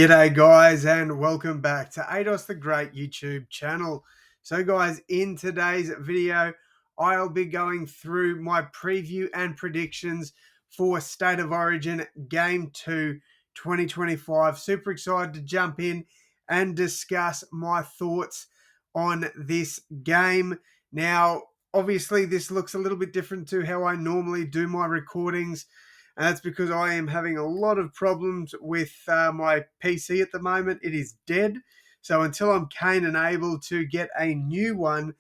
G'day guys and welcome back to AdosTheGreat YouTube channel. So guys, in today's video, I'll be going through my preview and predictions for State of Origin Game 2 2025. Super excited to jump in and discuss my thoughts on this game. Now, obviously this looks a little bit different to how I normally do my recordings. And that's because I am having a lot of problems with my PC at the moment. It is dead. So until I'm keen and able to get a new one,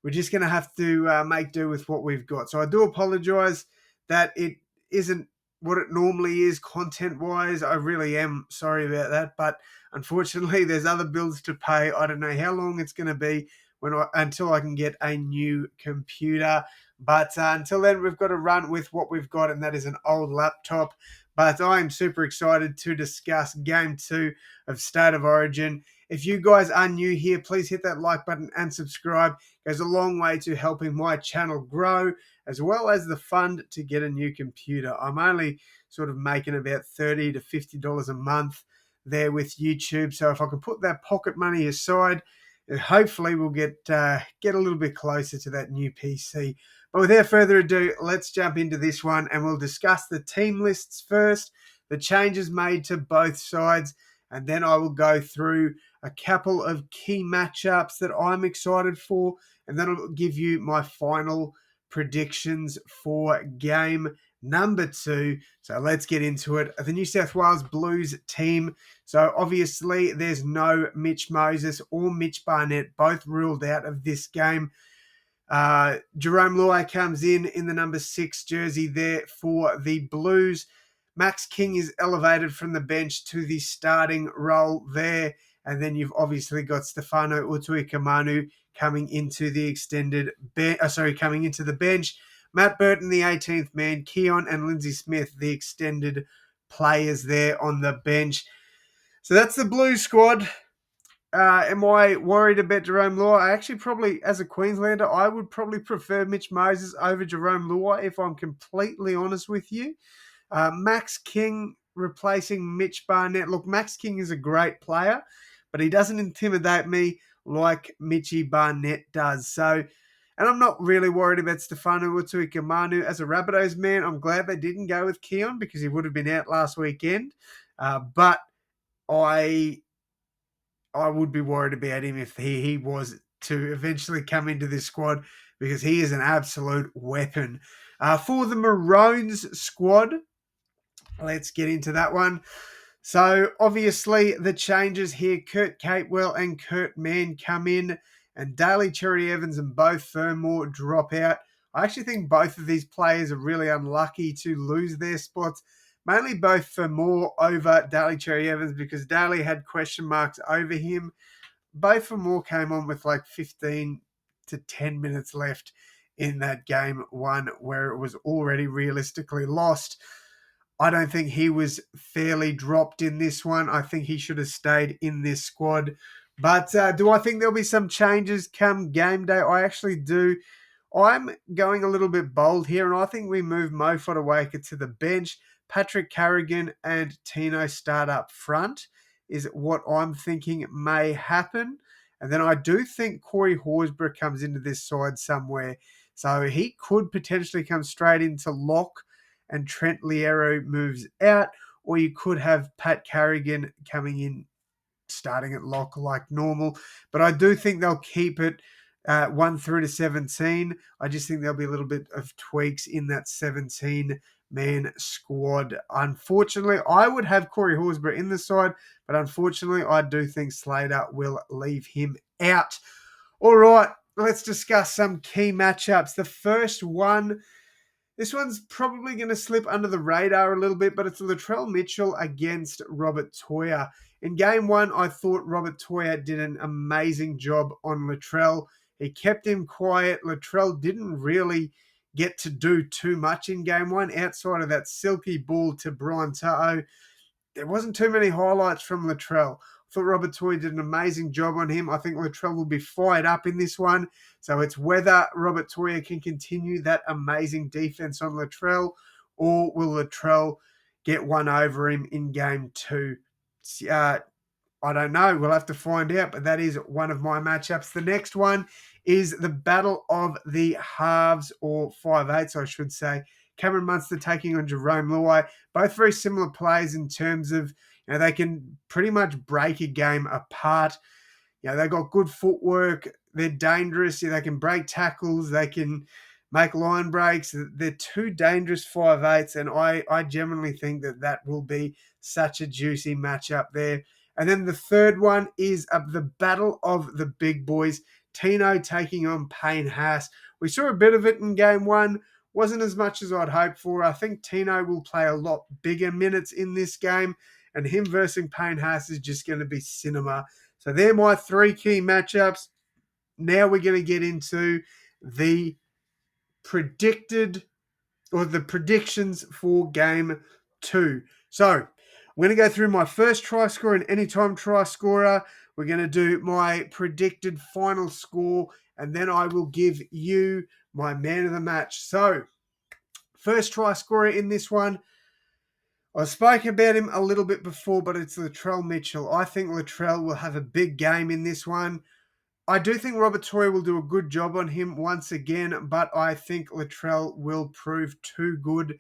we're just going to have to make do with what we've got. So I do apologize that it isn't what it normally is content-wise. I really am sorry about that. But unfortunately, there's other bills to pay. I don't know how long it's going to be until I can get a new computer. But until then, we've got to run with what we've got, and that is an old laptop. But I'm super excited to discuss Game 2 of State of Origin. If you guys are new here, please hit that like button and subscribe. It goes a long way to helping my channel grow, as well as the fund to get a new computer. I'm only sort of making about $30 to $50 a month there with YouTube. So if I can put that pocket money aside, hopefully we'll get a little bit closer to that new PC. But without further ado, let's jump into this one and we'll discuss the team lists first, the changes made to both sides, and then I will go through a couple of key matchups that I'm excited for, and then I'll give you my final predictions for game number 2. So let's get into it. The New South Wales Blues team. So obviously there's no Mitch Moses or Mitch Barnett, both ruled out of this game. Jerome Luai comes in the number 6 jersey there for the Blues. Max King is elevated from the bench to the starting role there. And then you've obviously got Stefano Utuikamanu coming into the coming into the bench. Matt Burton, the 18th man, Keon and Lindsay Smith, the extended players there on the bench. So that's the Blues squad. Am I worried about Jerome Luai? I actually probably, as a Queenslander, I would probably prefer Mitch Moses over Jerome Luai, if I'm completely honest with you. Max King replacing Mitch Barnett. Look, Max King is a great player, but he doesn't intimidate me like Mitchy Barnett does. So, and I'm not really worried about Stefano Utuikamanu. As a Rabbitohs man, I'm glad they didn't go with Keon because he would have been out last weekend. But I would be worried about him if he was to eventually come into this squad because he is an absolute weapon. For the Maroons squad, let's get into that one. So obviously the changes here, Kurt Capewell and Kurt Mann come in and Daly Cherry Evans and Beau Fermor drop out. I actually think both of these players are really unlucky to lose their spots. Mainly Beau Fermor over Daly Cherry Evans because Daly had question marks over him. Beau Fermor came on with like 15 to 10 minutes left in that game 1 where it was already realistically lost. I don't think he was fairly dropped in this one. I think he should have stayed in this squad. But do I think there'll be some changes come game day? I actually do. I'm going a little bit bold here, and I think we move Mo Fotuaika to the bench. Patrick Carrigan and Tino start up front is what I'm thinking may happen. And then I do think Corey Horsburgh comes into this side somewhere. So he could potentially come straight into lock and Trent Liero moves out, or you could have Pat Carrigan coming in starting at lock like normal. But I do think they'll keep it 1 through to 17. I just think there'll be a little bit of tweaks in that 17-man squad. Unfortunately, I would have Corey Horsburgh in the side, but unfortunately, I do think Slater will leave him out. All right, let's discuss some key matchups. The first one, this one's probably going to slip under the radar a little bit, but it's Latrell Mitchell against Robert Toya. In game 1, I thought Robert Toya did an amazing job on Latrell. He kept him quiet. Latrell didn't really get to do too much in game 1 outside of that silky ball to Brian To'o. There wasn't too many highlights from Latrell. I thought Robert Toya did an amazing job on him. I think Latrell will be fired up in this one. So it's whether Robert Toya can continue that amazing defense on Latrell, or will Latrell get one over him in game 2. I don't know. We'll have to find out, but that is one of my matchups. The next one is the battle of the halves, or 5/8, I should say. Cameron Munster taking on Jerome Luai. Both very similar players in terms of, they can pretty much break a game apart. They've got good footwork. They're dangerous. They can break tackles. They can make line breaks. They're two dangerous 5/8s, and I genuinely think that will be such a juicy matchup there. And then the third one is the battle of the big boys. Tino taking on Payne Haas. We saw a bit of it in game one. Wasn't as much as I'd hoped for. I think Tino will play a lot bigger minutes in this game, and him versus Payne Haas is just going to be cinema. So they're my three key matchups. Now we're going to get into the predictions for game two. So we're going to go through my first try scorer and anytime try scorer. We're going to do my predicted final score, and then I will give you my man of the match. So first try scorer in this one, I spoke about him a little bit before, but it's Latrell Mitchell. I think Latrell will have a big game in this one. I do think Robert Torrey will do a good job on him once again, but I think Latrell will prove too good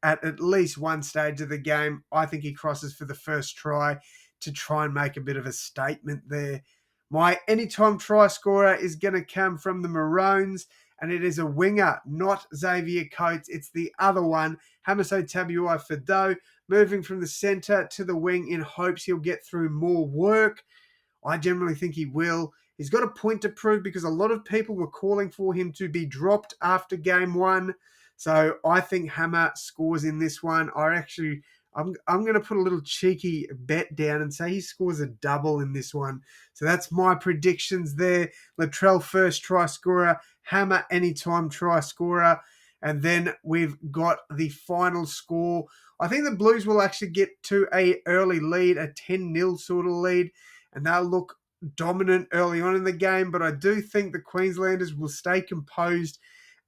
at least one stage of the game. I think he crosses for the first try to try and make a bit of a statement there. My anytime try scorer is going to come from the Maroons, and it is a winger, not Xavier Coates. It's the other one, Hamiso Tabuai-Fidow, moving from the centre to the wing in hopes he'll get through more work. I generally think he will. He's got a point to prove because a lot of people were calling for him to be dropped after game one. So I think Hammer scores in this one. I'm going to put a little cheeky bet down and say he scores a double in this one. So that's my predictions there. Latrell first try scorer, Hammer anytime try scorer. And then we've got the final score. I think the Blues will actually get to an early lead, a 10-0 sort of lead, and they'll look dominant early on in the game. But I do think the Queenslanders will stay composed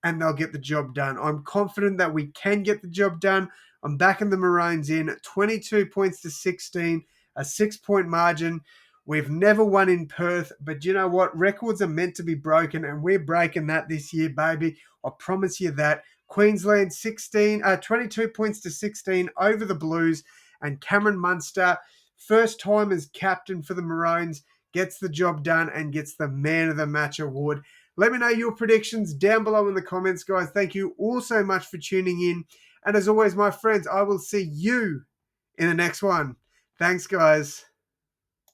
and they'll get the job done. I'm confident that we can get the job done. I'm backing the Maroons in 22 points to 16, a 6-point margin. We've never won in Perth, but you know what? Records are meant to be broken, and we're breaking that this year, baby. I promise you that. Queensland 22 points to 16 over the Blues, and Cameron Munster, first time as captain for the Maroons, gets the job done and gets the Man of the Match award. Let me know your predictions down below in the comments, guys. Thank you all so much for tuning in. And as always, my friends, I will see you in the next one. Thanks, guys.